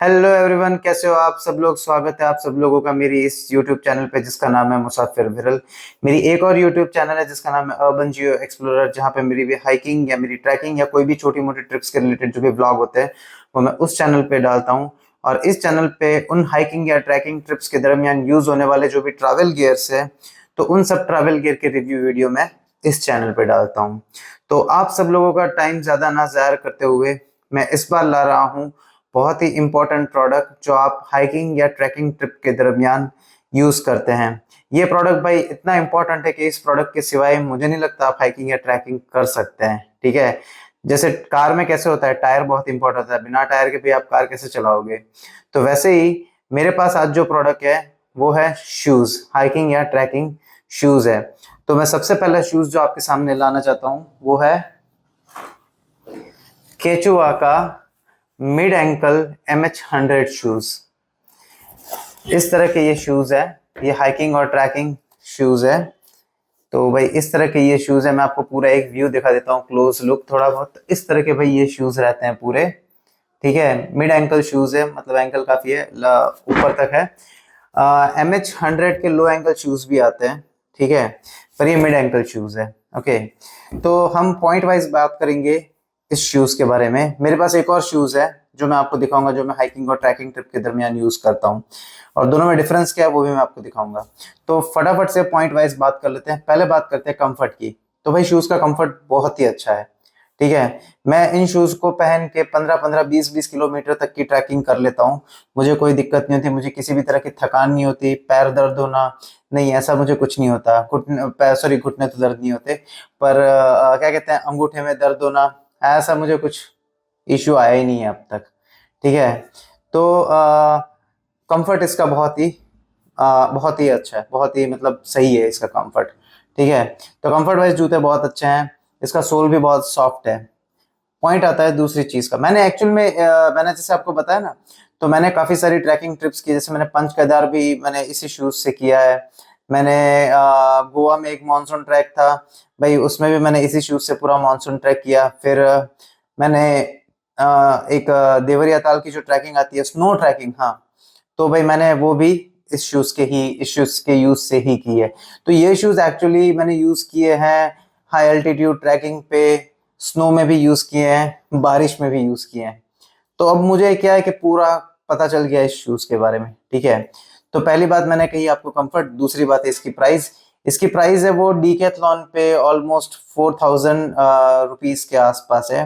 Hello everyone, कैसे हो आप सब लोग। स्वागत है आप सब लोगों का मेरी इस यूट्यूब चैनल पे जिसका नाम है मुसाफिर विरल। मेरी एक और यूट्यूब चैनल है जिसका नाम है अर्बन जियो एक्सप्लोरर, जहाँ पे मेरी भी हाइकिंग या मेरी ट्रैकिंग या कोई भी छोटी मोटी ट्रिप्स के रिलेटेड जो भी व्लॉग होते हैं वो मैं उस चैनल पे डालता हूँ। और इस चैनल पे उन हाइकिंग या ट्रैकिंग ट्रिप्स के दरमियान यूज होने वाले जो भी ट्रैवल गियर्स है, तो उन सब ट्रैवल गियर के रिव्यू वीडियो मैं इस चैनल पे डालता हूँ। तो आप सब लोगों का टाइम ज्यादा ना ज़ाया करते हुए मैं इस बार ला रहा हूँ बहुत ही इंपॉर्टेंट प्रोडक्ट जो आप हाइकिंग या ट्रैकिंग ट्रिप के दरमियान यूज करते हैं। ये प्रोडक्ट भाई इतना इंपॉर्टेंट है कि इस प्रोडक्ट के सिवाय मुझे नहीं लगता आप हाइकिंग या ट्रैकिंग कर सकते हैं। ठीक है, जैसे कार में कैसे होता है, टायर बहुत इंपॉर्टेंट होता है, बिना टायर के भी आप कार कैसे चलाओगे, तो वैसे ही मेरे पास आज जो प्रोडक्ट है वो है शूज, हाइकिंग या ट्रैकिंग शूज है। तो मैं सबसे पहला शूज जो आपके सामने लाना चाहता हूँ वो है केचुआ का मिड एंकल MH100 शूज। इस तरह के ये शूज है, ये हाइकिंग और ट्रैकिंग शूज है। तो भाई इस तरह के ये शूज है, मैं आपको पूरा एक व्यू दिखा देता हूँ, क्लोज लुक थोड़ा बहुत। इस तरह के भाई ये शूज रहते हैं पूरे। ठीक है, मिड एंकल शूज है, मतलब एंकल काफी है, ऊपर तक है। MH100 के लो एंकल शूज भी आते हैं, ठीक है, पर ये मिड एंकल शूज है। ओके, तो हम पॉइंट वाइज बात करेंगे इस शूज के बारे में। मेरे पास एक और शूज है जो मैं आपको दिखाऊंगा, जो मैं हाइकिंग और ट्रैकिंग ट्रिप के दरमियान यूज करता हूँ, और दोनों में डिफरेंस क्या है वो भी मैं आपको दिखाऊंगा। तो फटाफट से पॉइंट वाइज बात कर लेते हैं। पहले बात करते हैं कंफर्ट की। तो भाई शूज का कंफर्ट बहुत ही अच्छा है। ठीक है, मैं इन शूज को पहन के 15-15 20-20 किलोमीटर तक की ट्रैकिंग कर लेता हूँ। मुझे कोई दिक्कत नहीं होती, मुझे किसी भी तरह की थकान नहीं होती, पैर दर्द होना नहीं, ऐसा मुझे कुछ नहीं होता। घुटने तो दर्द नहीं होते, पर क्या कहते हैं, अंगूठे में दर्द होना, ऐसा मुझे कुछ इश्यू आया ही नहीं है अब तक। ठीक है, तो कंफर्ट इसका बहुत ही अच्छा है, बहुत ही मतलब सही है इसका कंफर्ट। ठीक है, तो कंफर्ट वाइज जूते बहुत अच्छे हैं, इसका सोल भी बहुत सॉफ्ट है। पॉइंट आता है दूसरी चीज का। मैंने एक्चुअल में मैंने जैसे आपको बताया ना, तो मैंने काफी सारी ट्रैकिंग ट्रिप्स की। जैसे मैंने पंच केदार भी मैंने इसी शूज से किया है। मैंने गोवा में एक मानसून ट्रैक था भाई, उसमें भी मैंने इसी शूज से पूरा मानसून ट्रैक किया। फिर मैंने एक देवरिया ताल की जो ट्रैकिंग आती है, स्नो ट्रैकिंग, हाँ, तो भाई मैंने वो भी इस शूज के यूज से ही की है। तो ये शूज एक्चुअली मैंने यूज किए हैं हाई एल्टीट्यूड ट्रैकिंग पे, स्नो में भी यूज किए हैं, बारिश में भी यूज किए हैं। तो अब मुझे क्या है कि पूरा पता चल गया इस शूज के बारे में। ठीक है, तो पहली बात मैंने कही आपको कंफर्ट, दूसरी बात है इसकी प्राइस। इसकी प्राइस है वो डीकैथलॉन पे ऑलमोस्ट 4000 रुपीज के आसपास है,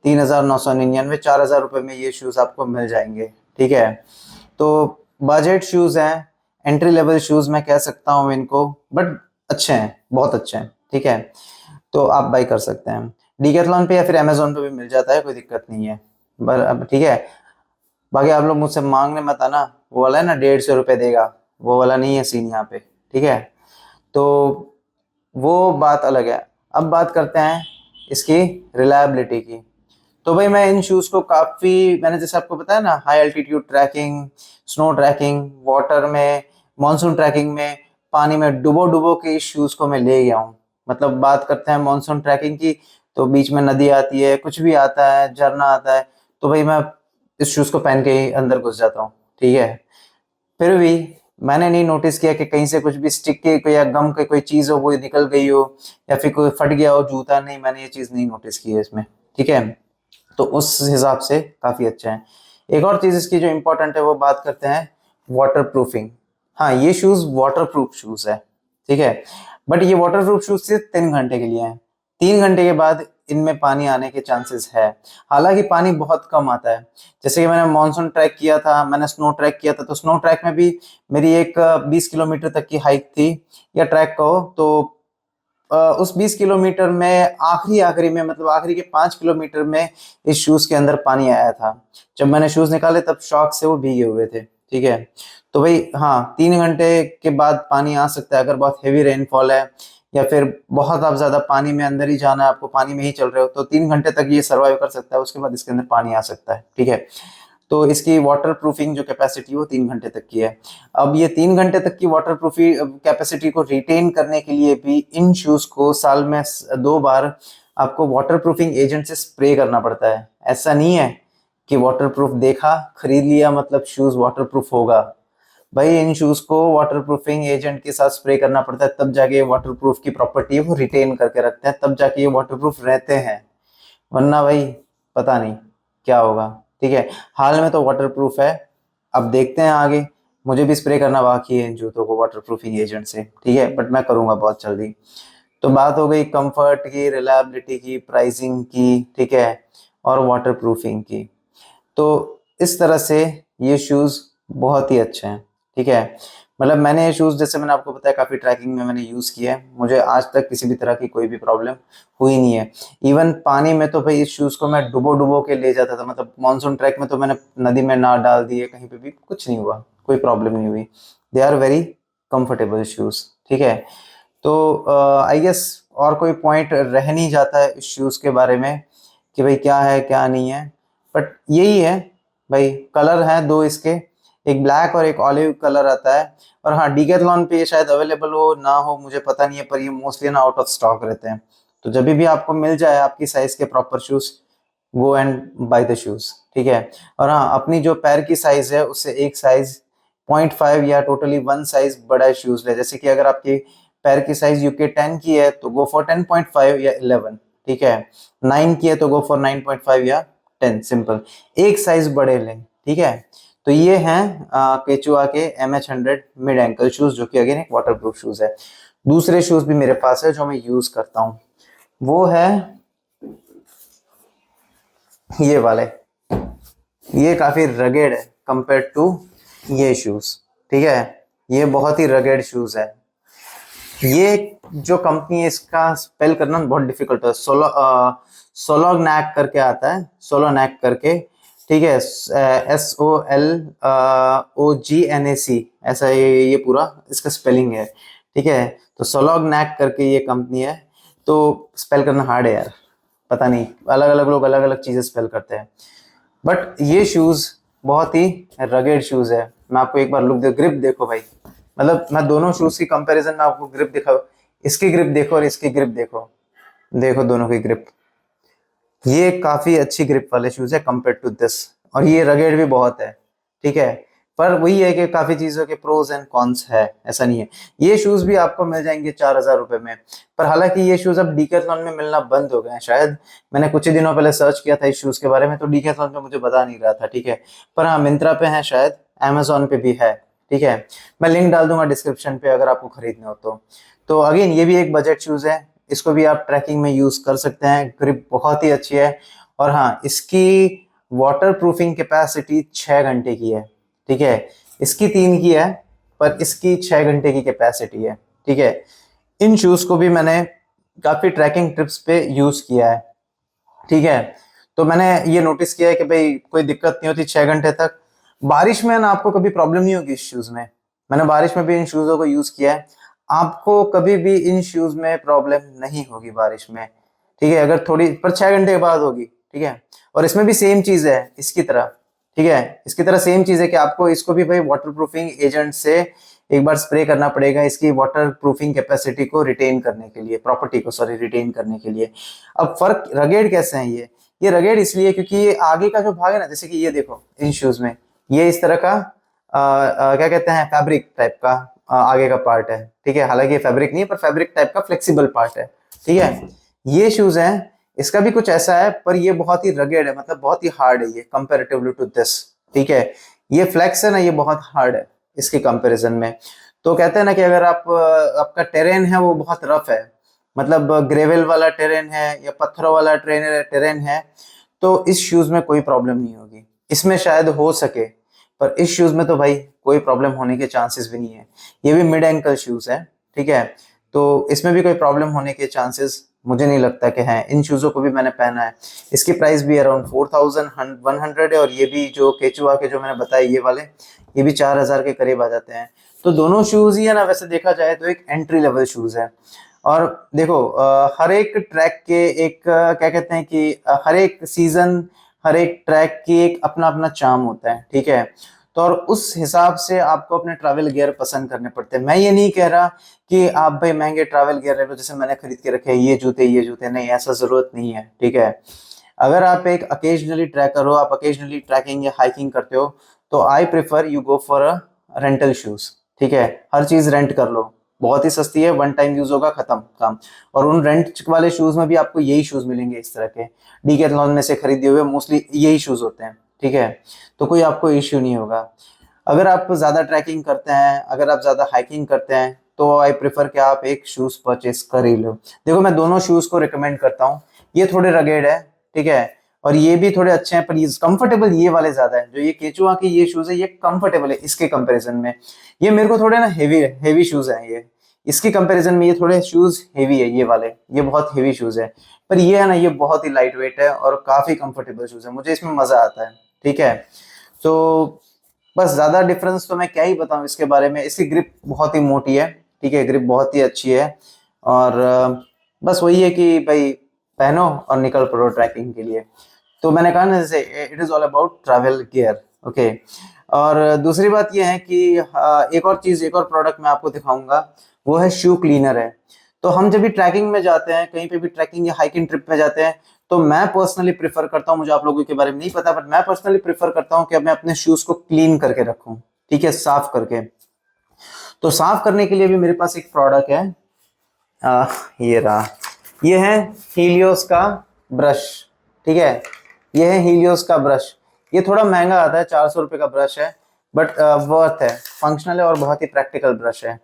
3999, 4000 रुपये में ये शूज आपको मिल जाएंगे। ठीक है, तो बजट शूज हैं, एंट्री लेवल शूज मैं कह सकता हूँ इनको, बट अच्छे हैं, बहुत अच्छे हैं। ठीक है, तो आप बाई कर सकते हैं डीकैथलॉन पे, या फिर अमेजोन पे भी मिल जाता है, कोई दिक्कत नहीं है। पर अब ठीक है, बाकी आप लोग मुझसे मांगने मत आना, वो वाला है ना 150 रुपये देगा, वो वाला नहीं है सीन यहाँ पे। ठीक है, तो वो बात अलग है। अब बात करते हैं इसकी रिलायबिलिटी की। तो भाई मैं इन शूज को काफी, मैंने जैसे आपको बताया ना, high altitude trekking, snow trekking, water में, मानसून ट्रैकिंग में, पानी में डुबो डुबो के इस शूज को मैं ले गया हूँ। मतलब बात करते हैं मानसून ट्रैकिंग की, तो बीच में नदी आती है, कुछ भी आता है, झरना आता है, तो भाई मैं इस शूज को पहन के ही अंदर घुस जाता हूँ। ठीक है, फिर भी मैंने नहीं नोटिस किया कि कहीं से कुछ भी स्टिक के कोई या गम की कोई चीज हो वो निकल गई हो, या फिर कोई फट गया हो जूता, नहीं, मैंने ये चीज नहीं नोटिस की है इसमें। ठीक है, तो उस हिसाब से काफी अच्छा है। एक और चीज इसकी जो इम्पोर्टेंट है वो बात करते हैं वाटर प्रूफिंग। हाँ, ये शूज वाटर प्रूफ शूज है। ठीक है, बट ये वाटर प्रूफ शूज सिर्फ 3 घंटे के लिए है। 3 घंटे के बाद इनमें पानी आने के चांसेस है। हालांकि पानी बहुत कम आता है। जैसे कि मैंने मानसून ट्रैक किया था, मैंने स्नो ट्रैक किया था, तो स्नो ट्रैक में भी मेरी एक 20 किलोमीटर तक की हाइक थी, या ट्रैक कहो तो उस 20 किलोमीटर में आखिरी आखिरी में, मतलब आखिरी के 5 किलोमीटर में इस शूज के अंदर पानी आया था। जब मैंने शूज निकाले तब शॉक से वो भीगे हुए थे। ठीक है, तो भाई हाँ, 3 घंटे के बाद पानी आ सकता है, अगर बहुत हेवी रेनफॉल है, या फिर बहुत आप ज्यादा पानी में अंदर ही जाना है, आपको पानी में ही चल रहे हो, तो 3 घंटे तक ये सर्वाइव कर सकता है, उसके बाद इसके अंदर पानी आ सकता है। ठीक है, तो इसकी वाटर प्रूफिंग जो कैपेसिटी वो 3 घंटे तक की है। अब ये 3 घंटे तक की वाटर प्रूफी कैपेसिटी को रिटेन करने के लिए भी इन शूज को साल में 2 बार आपको वाटर प्रूफिंग एजेंट से स्प्रे करना पड़ता है। ऐसा नहीं है कि वाटरप्रूफ देखा, खरीद लिया मतलब शूज वाटरप्रूफ होगा। भाई इन शूज को वाटरप्रूफिंग एजेंट के साथ स्प्रे करना पड़ता है, तब जाके ये वाटरप्रूफ की प्रॉपर्टी है वो रिटेन करके रखते हैं, तब जाके ये वाटरप्रूफ रहते हैं, वरना भाई पता नहीं क्या होगा। ठीक है, हाल में तो वाटरप्रूफ है, अब देखते हैं आगे। मुझे भी स्प्रे करना बाकी है इन जूतों को वाटरप्रूफिंग एजेंट से, ठीक है, बट मैं करूंगा बहुत जल्दी। तो बात हो गई कंफर्ट की, रिलायबिलिटी की, प्राइसिंग की, ठीक है, और वाटरप्रूफिंग की। तो इस तरह से ये शूज़ बहुत ही अच्छे हैं, ठीक है। मतलब मैंने ये शूज़, जैसे मैंने आपको बताया, काफ़ी ट्रैकिंग में मैंने यूज़ किया है, मुझे आज तक किसी भी तरह की कोई भी प्रॉब्लम हुई नहीं है। इवन पानी में तो भाई इस शूज़ को मैं डुबो डुबो के ले जाता था, मतलब मानसून ट्रैक में तो मैंने नदी में ना डाल दिए, कहीं पे भी कुछ नहीं हुआ, कोई प्रॉब्लम नहीं हुई। They are very comfortable shoes, ठीक है। तो आई गेस और कोई पॉइंट रह नहीं जाता है इस शूज़ के बारे में कि भाई क्या है क्या नहीं है, बट यही है भाई। कलर हैं दो इसके, एक ब्लैक और एक ऑलिव कलर आता है। और हाँ, डीकैथलॉन पे ये शायद अवेलेबल हो ना हो मुझे पता नहीं है, पर ये मोस्टली ना आउट ऑफ स्टॉक रहते हैं। तो जब भी आपको मिल जाए आपकी साइज के proper shoes, go and by the shoes, ठीक है। और हाँ, अपनी जो पैर की साइज है उससे एक साइज 0.5 या टोटली 1 साइज बड़ा शूज ले। जैसे कि अगर आपकी पैर की साइज यूके 10 की है तो गो फॉर 10.5 या 11, ठीक है। 9 की है तो गो फॉर 9.5 या 10, सिंपल, एक साइज बड़े लें, ठीक है। तो ये हैं केचुआ के MH100 मिड एंकल शूज, जो कि अगेन एक वाटरप्रूफ शूज है। दूसरे शूज भी मेरे पास है जो मैं यूज करता हूँ, वो है ये वाले। ये काफी रगेड है कंपेयर टू ये शूज, ठीक है। ये बहुत ही रगेड शूज है। ये जो कंपनी है इसका स्पेल करना बहुत डिफिकल्ट है, सोलोगनैक करके आता है, सोलोनैक करके, ठीक है। SOLOGNAC, ऐसा ये पूरा इसका स्पेलिंग है, ठीक है। तो सोलोगनैक करके ये कंपनी है। तो स्पेल करना हार्ड है यार, पता नहीं, अलग अलग लोग अलग अलग चीजें स्पेल करते हैं, बट ये शूज बहुत ही रगेड शूज है। मैं आपको एक बार लुक दे, ग्रिप देखो भाई, मतलब मैं दोनों शूज की कंपैरिजन में आपको ग्रिप दिखा, इसकी ग्रिप देखो और इसकी ग्रिप देखो, देखो दोनों की ग्रिप, ये काफी अच्छी ग्रिप वाले शूज है कंपेयर टू दिस, और ये रगेड भी बहुत है, ठीक है। पर वही है कि काफी चीजों के प्रोज एंड कॉन्स है, ऐसा नहीं है। ये शूज भी आपको मिल जाएंगे 4,000 रुपए में, पर हालांकि ये शूज अब डीकैथलॉन में मिलना बंद हो गए हैं शायद। मैंने कुछ ही दिनों पहले सर्च किया था इस शूज के बारे में, तो डीकैथलॉन पे मुझे बता नहीं रहा था, ठीक है। पर हाँ, मिंत्रा पे है शायद, अमेजोन पे भी है, ठीक है। मैं लिंक डाल दूंगा डिस्क्रिप्शन पे अगर आपको खरीदने हो तो अगेन ये भी एक बजट शूज है, इसको भी आप ट्रैकिंग में यूज कर सकते हैं, ग्रिप बहुत ही अच्छी है। और हाँ, इसकी वाटर प्रूफिंग कैपेसिटी 6 घंटे की है, ठीक है। इसकी 3 की है, पर इसकी 6 घंटे की कैपेसिटी है, ठीक है। इन शूज को भी मैंने काफी ट्रैकिंग ट्रिप्स पे यूज किया है, ठीक है। तो मैंने ये नोटिस किया है कि भाई कोई दिक्कत नहीं होती 6 घंटे तक। बारिश में ना आपको कभी प्रॉब्लम नहीं होगी इस शूज में, मैंने बारिश में भी इन शूजों को यूज किया है, आपको कभी भी इन शूज में प्रॉब्लम नहीं होगी बारिश में, ठीक है। अगर थोड़ी, पर 6 घंटे के बाद होगी, ठीक है। और इसमें भी सेम चीज है इसकी तरह, ठीक है, इसकी तरह सेम चीज है कि आपको इसको भी भाई वाटर प्रूफिंग एजेंट से एक बार स्प्रे करना पड़ेगा, इसकी वाटर प्रूफिंग कैपेसिटी को रिटेन करने के लिए, प्रॉपर्टी को सॉरी रिटेन करने के लिए। अब फर्क रगेड कैसे है ये रगेड इसलिए क्योंकि ये आगे का जो भाग है ना, जैसे कि ये देखो इन शूज में, ये इस तरह का क्या कहते हैं, फैब्रिक टाइप का आगे का पार्ट है, ठीक है। हालांकि ये फैब्रिक नहीं है, पर फैब्रिक टाइप का फ्लेक्सिबल पार्ट है, ठीक है। ये शूज हैं, इसका भी कुछ ऐसा है, पर ये बहुत ही रगेड है, मतलब बहुत ही हार्ड है ये कंपेरेटिवली टू दिस, ठीक है। ये फ्लेक्स है ना, ये बहुत हार्ड है इसके कंपैरिजन में। तो कहते हैं ना कि अगर आपका टेरेन है वो बहुत रफ है, मतलब ग्रेवल वाला टेरेन है या पत्थरों वाला टेरेन है, तो इस शूज में कोई प्रॉब्लम नहीं होगी, इसमें शायद हो सके, पर इस शूज में तो भाई कोई प्रॉब्लम होने के चांसेस भी नहीं है। ये भी मिड एंकल शूज है, ठीक है। तो इसमें भी कोई प्रॉब्लम होने के चांसेस मुझे नहीं लगता कि हैं। इन शूजों को भी मैंने पहना है, इसकी प्राइस भी अराउंड 4,100 है, और ये भी जो केचुआ के जो मैंने बताया ये वाले, ये भी 4,000 के करीब आ जाते हैं। तो दोनों शूज ही है ना, वैसे देखा जाए तो एक एंट्री लेवल शूज है। और देखो हर एक ट्रैक के एक क्या कहते हैं कि हर एक सीजन, हर एक ट्रैक की एक अपना अपना चार्म होता है, ठीक है। तो और उस हिसाब से आपको अपने ट्रैवल गियर पसंद करने पड़ते हैं। मैं ये नहीं कह रहा कि आप भाई महंगे ट्रैवल गियर ले लो, जैसे मैंने खरीद के रखे हैं ये जूते, नहीं, ऐसा जरूरत नहीं है, ठीक है। अगर आप एक अकेजनली ट्रैकर हो, आप अकेजनली ट्रैकिंग या हाइकिंग करते हो, तो I prefer you go for a rental shoes. ठीक है, हर चीज रेंट कर लो, बहुत ही सस्ती है, वन टाइम यूज होगा, खत्म काम। और उन रेंट वाले शूज में भी आपको यही शूज मिलेंगे इस तरह के, डीकैथलॉन में से खरीदे हुए मोस्टली यही शूज होते हैं। ठीक है, तो कोई आपको इश्यू नहीं होगा। अगर आप ज़्यादा ट्रैकिंग करते हैं, अगर आप ज़्यादा हाइकिंग करते हैं, तो आई प्रेफर कि आप एक शूज़ परचेस कर ही लो। देखो मैं दोनों शूज़ को रिकमेंड करता हूँ। ये थोड़े रगेड है, ठीक है, और ये भी थोड़े अच्छे हैं, पर ये कंफर्टेबल ये वाले ज़्यादा है। जो ये केचुआ के ये शूज़ है, ये कंफर्टेबल है इसके कंपैरिजन में। ये मेरे को थोड़े ना हेवी शूज़ हैं ये, इसके कंपैरिजन में ये थोड़े शूज़ हेवी है ये वाले, ये बहुत हेवी शूज़ है। पर ये है ना, ये बहुत ही लाइट वेट है और काफ़ी कंफर्टेबल शूज़ है, मुझे इसमें मज़ा आता है। ठीक है, तो बस ज़्यादा डिफरेंस तो मैं क्या ही बताऊं इसके बारे में। इसकी ग्रिप बहुत ही मोटी है, ठीक है, ग्रिप बहुत ही अच्छी है। और बस वही है कि भाई पहनो और निकल पड़ो ट्रैकिंग के लिए। तो मैंने कहा ना, जैसे it is all about travel gear. Okay, और दूसरी बात यह है कि एक और चीज़, एक और प्रोडक्ट मैं आपको दिखाऊंगा, वो है शू क्लीनर है। तो हम जब भी ट्रैकिंग में जाते हैं, कहीं पे भी ट्रैकिंग या हाइकिंग ट्रिप में जाते हैं, तो मैं पर्सनली प्रेफर करता हूँ, मुझे आप लोगों के बारे में नहीं पता, बट मैं पर्सनली प्रेफर करता हूँ कि मैं अपने शूज को क्लीन करके रखूँ। ठीक है, साफ करके। तो साफ करने के लिए भी मेरे पास एक प्रोडक्ट है, ये रहा, ये है हीलियोस का ब्रश। ठीक है, ये है हीलियोस का ब्रश। ये थोड़ा महंगा आता है, 400 रुपये का ब्रश है, बट वर्थ है, फंक्शनल है और बहुत ही प्रैक्टिकल ब्रश है।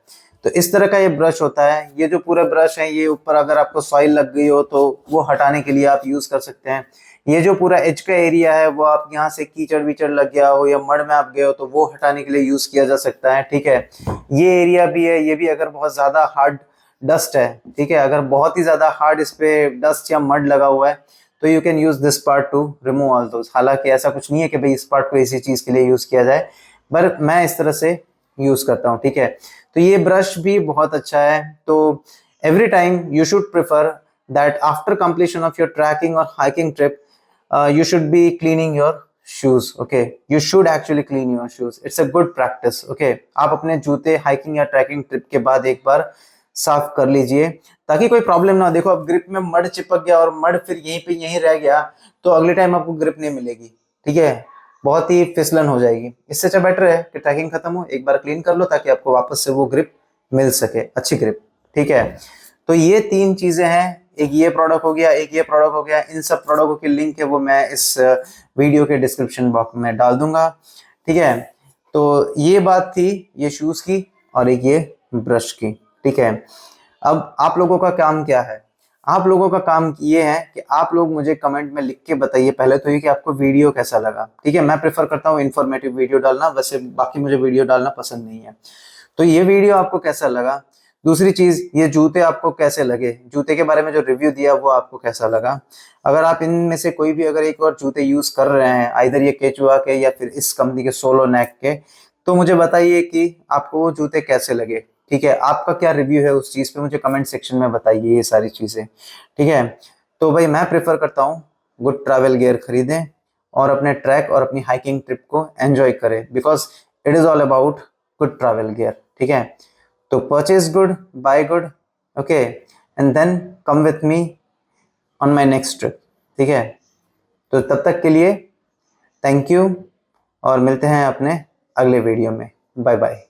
तो इस तरह का ये ब्रश होता है। ये जो पूरा ब्रश है, ये ऊपर अगर आपको सॉइल लग गई हो तो वो हटाने के लिए आप यूज कर सकते हैं। ये जो पूरा एज का एरिया है, वो आप यहाँ से कीचड़ विचड़ लग गया हो या मड में आप गए हो तो वो हटाने के लिए यूज किया जा सकता है। ठीक है, ये एरिया भी है, ये भी अगर बहुत ज्यादा हार्ड डस्ट है, ठीक है, अगर बहुत ही ज्यादा हार्ड इस पे डस्ट या मड लगा हुआ है, तो you can use this part two remove all those. हालांकि ऐसा कुछ नहीं है कि भाई इस पार्ट को इसी चीज के लिए यूज किया जाए, पर मैं इस तरह से यूज करता हूँ। ठीक है, तो ये ब्रश भी बहुत अच्छा है। तो every time you should prefer that after completion of your trekking और hiking trip, you should be cleaning your shoes. Okay, you should actually clean your shoes. It's a good practice. Okay, आप अपने जूते hiking या trekking trip के बाद एक बार साफ कर लीजिए, ताकि कोई प्रॉब्लम ना हो। देखो, अब ग्रिप में मड चिपक गया और मड फिर यहीं पे यहीं रह गया, तो अगले टाइम आपको ग्रिप नहीं मिलेगी। ठीक है, बहुत ही फिसलन हो जाएगी। इससे अच्छा बेटर है कि ट्रैकिंग खत्म हो, एक बार क्लीन कर लो, ताकि आपको वापस से वो ग्रिप मिल सके, अच्छी ग्रिप। ठीक है, तो ये तीन चीजें हैं, एक ये प्रोडक्ट हो गया, एक ये प्रोडक्ट हो गया। इन सब प्रोडक्टों की लिंक है वो मैं इस वीडियो के डिस्क्रिप्शन बॉक्स में डाल दूंगा। ठीक है, तो ये बात थी ये शूज की और एक ये ब्रश की। ठीक है, अब आप लोगों का काम क्या है? आप लोगों का काम ये है कि आप लोग मुझे कमेंट में लिख के बताइए पहले तो ये कि आपको वीडियो कैसा लगा। ठीक है, मैं प्रेफर करता हूँ इन्फॉर्मेटिव वीडियो डालना, वैसे बाकी मुझे वीडियो डालना पसंद नहीं है। तो ये वीडियो आपको कैसा लगा? दूसरी चीज, ये जूते आपको कैसे लगे? जूते के बारे में जो रिव्यू दिया वो आपको कैसा लगा? अगर आप इनमें से कोई भी अगर एक और जूते यूज कर रहे हैं, आइदर ये केचुआ के या फिर इस कंपनी के सोलो नेक के, तो मुझे बताइए कि आपको वो जूते कैसे लगे। ठीक है, आपका क्या रिव्यू है उस चीज पे, मुझे कमेंट सेक्शन में बताइए ये सारी चीजें। ठीक है, तो भाई मैं प्रेफर करता हूँ गुड ट्रैवल गियर खरीदें और अपने ट्रैक और अपनी हाइकिंग ट्रिप को एंजॉय करें, because it is all about good travel gear. ठीक है, तो purchase good, buy good, okay, and then come with me on my next trip. ठीक है, तो तब तक के लिए थैंक यू और मिलते हैं अपने अगले वीडियो में। Bye bye.